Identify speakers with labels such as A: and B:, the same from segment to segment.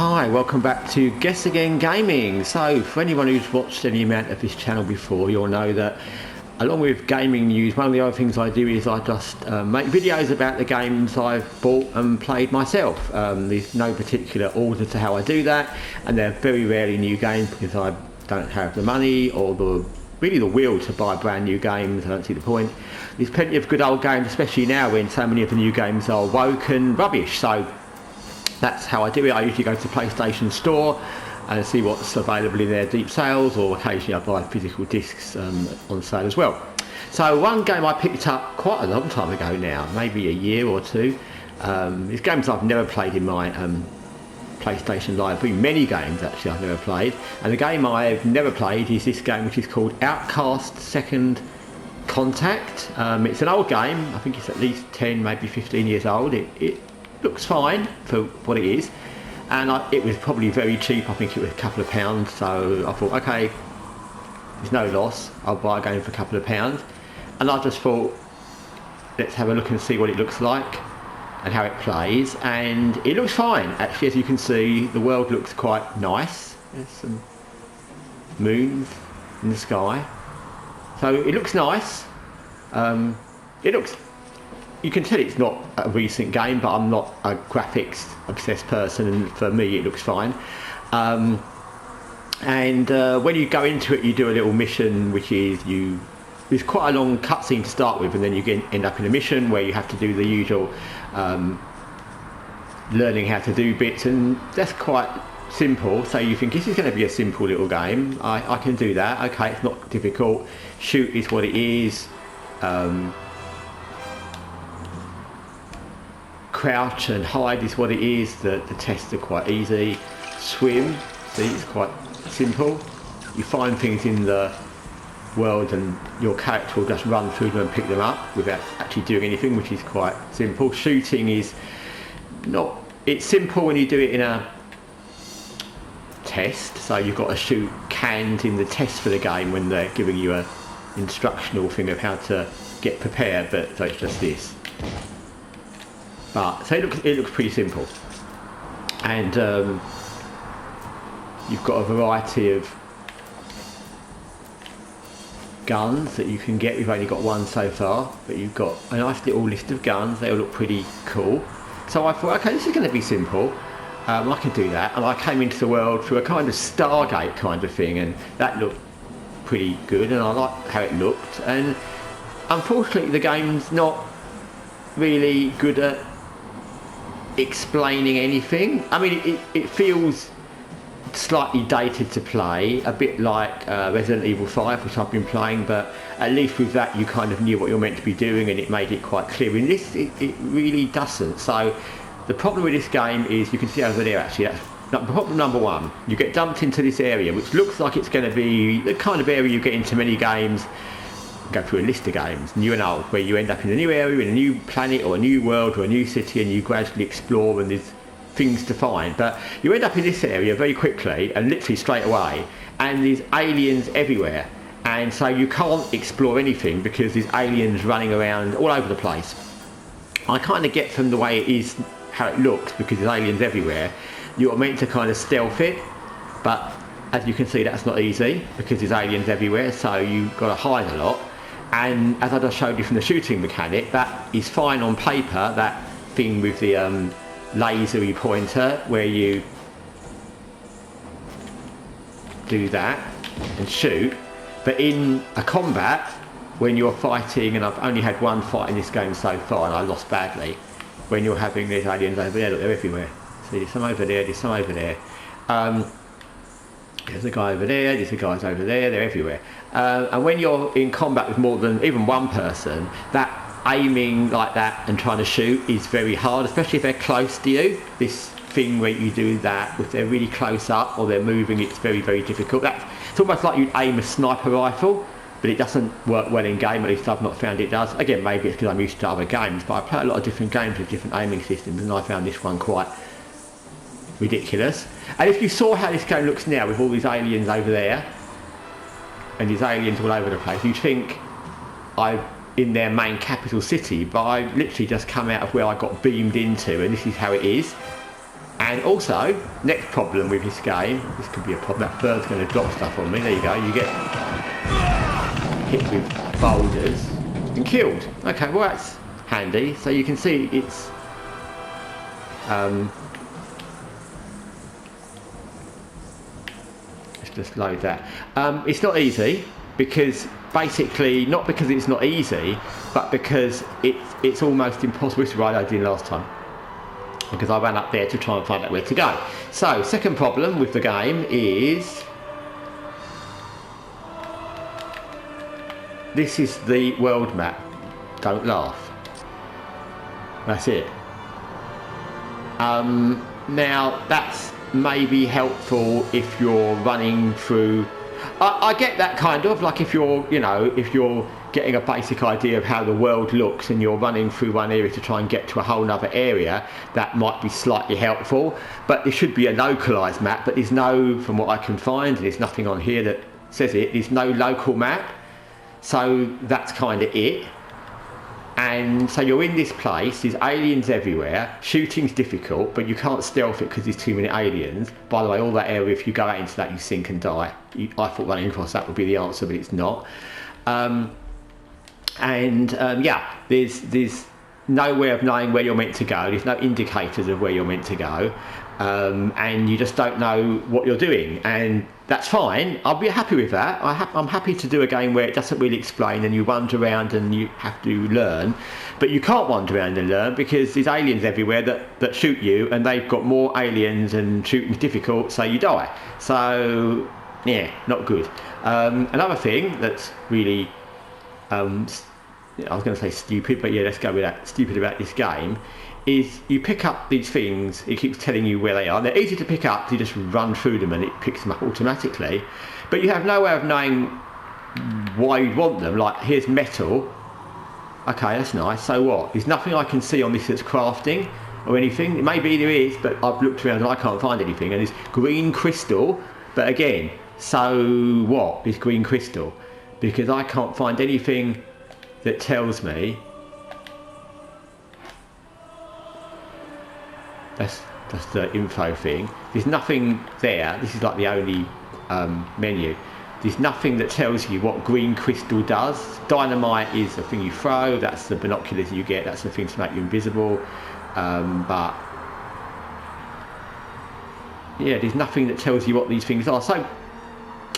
A: Hi, welcome back to Guessagaingaming. So, for anyone who's watched any amount of this channel before, you'll know that along with gaming news, one of the other things I do is I just make videos about the games I've bought and played myself. There's no particular order to how I do that, and they're very rarely new games because I don't have the money or the will to buy brand new games. I don't see the point. There's plenty of good old games, especially now when so many of the new games are woke and rubbish. So that's how I do it. I usually go to the PlayStation store and see what's available in their deep sales, or occasionally I buy physical discs on sale as well. So one game I picked up quite a long time ago now, maybe a year or two. These games I've never played in my PlayStation library. Many games actually I've never played, and the game I've never played is this game, which is called Outcast Second Contact. It's an old game. I think it's at least 10, maybe 15 years old. It looks fine for what it is, and it was probably very cheap. I think it was a couple of pounds, so I thought, okay, there's no loss, I'll buy a game for a couple of pounds. And I just thought, let's have a look and see what it looks like and how it plays, and it looks fine actually. As you can see, the world looks quite nice. There's some moons in the sky, so it looks nice. You can tell it's not a recent game, but I'm not a graphics obsessed person, and for me it looks fine. When you go into it, you do a little mission, which is there's quite a long cutscene to start with, and then you end up in a mission where you have to do the usual learning how to do bits, and that's quite simple. So you think this is going to be a simple little game, I can do that, okay, it's not difficult. Shoot is what it is. Crouch and hide is what it is. The tests are quite easy. Swim, see, it's quite simple. You find things in the world and your character will just run through them and pick them up without actually doing anything, which is quite simple. Shooting is not, it's simple when you do it in a test, so you've got to shoot cans in the test for the game when they're giving you a instructional thing of how to get prepared, but so it's just this. But so it looks pretty simple, and you've got a variety of guns that you can get. We've only got one so far, but you've got a nice little list of guns. They all look pretty cool. So I thought, okay, this is going to be simple. I can do that, and I came into the world through a kind of Stargate kind of thing, and that looked pretty good, and I liked how it looked. And unfortunately, the game's not really good at explaining anything. I mean, it feels slightly dated to play, a bit like Resident Evil 5, which I've been playing, but at least with that you kind of knew what you're meant to be doing, and it made it quite clear. In this, it really doesn't. So the problem with this game is, you can see over there actually, that's problem number one. You get dumped into this area, which looks like it's going to be the kind of area you get into many games. Go through a list of games, new and old, where you end up in a new area, in a new planet or a new world or a new city, and you gradually explore and there's things to find. But you end up in this area very quickly and literally straight away, and there's aliens everywhere, and so you can't explore anything because there's aliens running around all over the place. I kind of get from the way it is how it looks, because there's aliens everywhere, you're meant to kind of stealth it, but as you can see, that's not easy because there's aliens everywhere, so you've got to hide a lot. And as I just showed you from the shooting mechanic, that is fine on paper, that thing with the lasery pointer where you do that and shoot, but in a combat, when you're fighting, and I've only had one fight in this game so far and I lost badly, when you're having these aliens over there, look, they're everywhere. See, there's some over there, there's some over there. There's a guy over there, there's a guys over there, they're everywhere. And when you're in combat with more than even one person, that aiming like that and trying to shoot is very hard, especially if they're close to you. This thing where you do that, if they're really close up or they're moving, it's very, very difficult. It's almost like you'd aim a sniper rifle, but it doesn't work well in game, at least I've not found it does. Again, maybe it's because I'm used to other games, but I play a lot of different games with different aiming systems, and I found this one quite ridiculous. And if you saw how this game looks now with all these aliens over there and these aliens all over the place, you'd think I'm in their main capital city, but I literally just come out of where I got beamed into, and this is how it is. And also, next problem with this game, this could be a problem, that bird's going to drop stuff on me, there you go, you get hit with boulders and killed. Okay, well that's handy, so you can see it's let's just load that. It's not easy, because basically, not because it's not easy, but because it's almost impossible. This is what I did last time, because I ran up there to try and find out where to go. So, second problem with the game is this is the world map. Don't laugh. That's it. Now that's maybe helpful if you're running through. I get that kind of, like if you're, you know, if you're getting a basic idea of how the world looks and you're running through one area to try and get to a whole other area, that might be slightly helpful. But there should be a localised map, but there's no, from what I can find, there's nothing on here that says it, there's no local map. So that's kind of it. And so you're in this place, there's aliens everywhere, shooting's difficult, but you can't stealth it because there's too many aliens. By the way, all that area, if you go out into that, you sink and die. I thought running across that would be the answer, but it's not. Yeah, there's no way of knowing where you're meant to go, there's no indicators of where you're meant to go, and you just don't know what you're doing, and that's fine. I'll be happy with that. I'm happy to do a game where it doesn't really explain and you wander around and you have to learn, but you can't wander around and learn because there's aliens everywhere that shoot you, and they've got more aliens and shooting's difficult, so you die. So yeah, not good. Another thing that's really I was going to say stupid, but yeah, let's go with that. Stupid about this game is you pick up these things, it keeps telling you where they are. They're easy to pick up, you just run through them and it picks them up automatically. But you have no way of knowing why you'd want them. Like, here's metal. Okay, that's nice. So what? There's nothing I can see on this that's crafting or anything. Maybe there is, but I've looked around and I can't find anything. And there's green crystal, but again, so what is green crystal? Because I can't find anything that tells me. That's the info thing. There's nothing there. This is like the only menu. There's nothing that tells you what green crystal does. Dynamite is the thing you throw. That's the binoculars you get. That's the thing to make you invisible. But yeah, there's nothing that tells you what these things are. So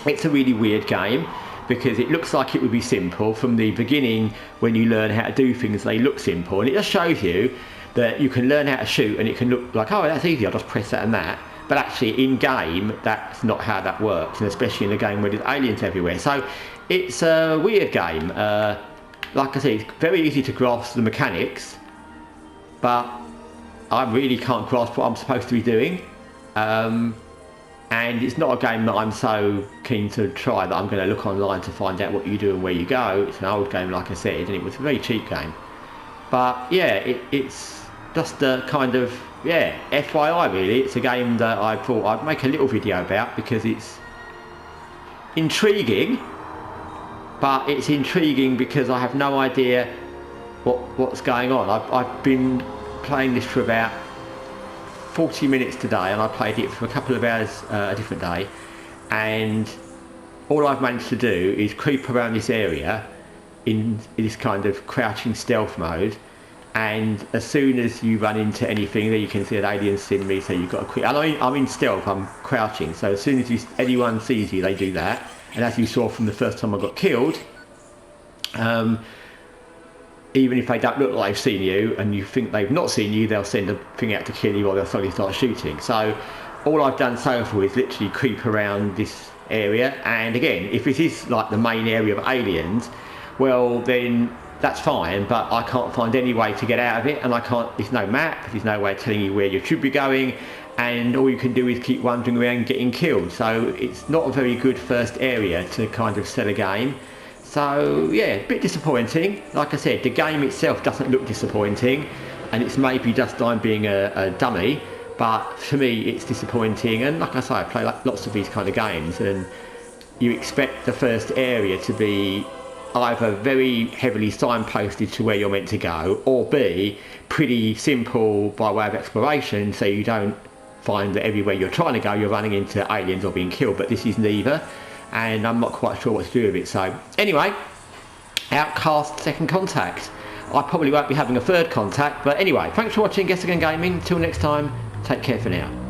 A: it's a really weird game, because it looks like it would be simple from the beginning. When you learn how to do things, they look simple, and it just shows you that you can learn how to shoot and it can look like, oh, that's easy, I'll just press that and that. But actually in game, that's not how that works, and especially in a game where there's aliens everywhere. So it's a weird game. Like I said, it's very easy to grasp the mechanics, but I really can't grasp what I'm supposed to be doing. And it's not a game that I'm so keen to try that I'm going to look online to find out what you do and where you go. It's an old game, like I said, and it was a very cheap game. But yeah, it's just a kind of, yeah, FYI really. It's a game that I thought I'd make a little video about because it's intriguing, but it's intriguing because I have no idea what's going on. I've been playing this for about 40 minutes today, and I played it for a couple of hours a different day, and all I've managed to do is creep around this area in this kind of crouching stealth mode, and as soon as you run into anything, there you can see an alien seen me, so you've got to quick. And I'm in stealth, I'm crouching, so as soon as anyone sees you, they do that. And as you saw from the first time I got killed, even if they don't look like they've seen you and you think they've not seen you, they'll send a thing out to kill you, or they'll suddenly start shooting. So all I've done so far is literally creep around this area, and again, if it is like the main area of aliens, well then that's fine, but I can't find any way to get out of it, and there's no map, there's no way of telling you where you should be going, and all you can do is keep wandering around getting killed. So it's not a very good first area to kind of sell a game. So yeah, a bit disappointing. Like I said, the game itself doesn't look disappointing, and it's maybe just I'm being a dummy, but for me it's disappointing. And like I say, I play like lots of these kind of games, and you expect the first area to be either very heavily signposted to where you're meant to go, or B, pretty simple by way of exploration, so you don't find that everywhere you're trying to go, you're running into aliens or being killed, but this is neither, and I'm not quite sure what to do with it. So anyway, Outcast Second Contact. I probably won't be having a third contact, but anyway, thanks for watching Guessagaingaming. Until next time, take care for now.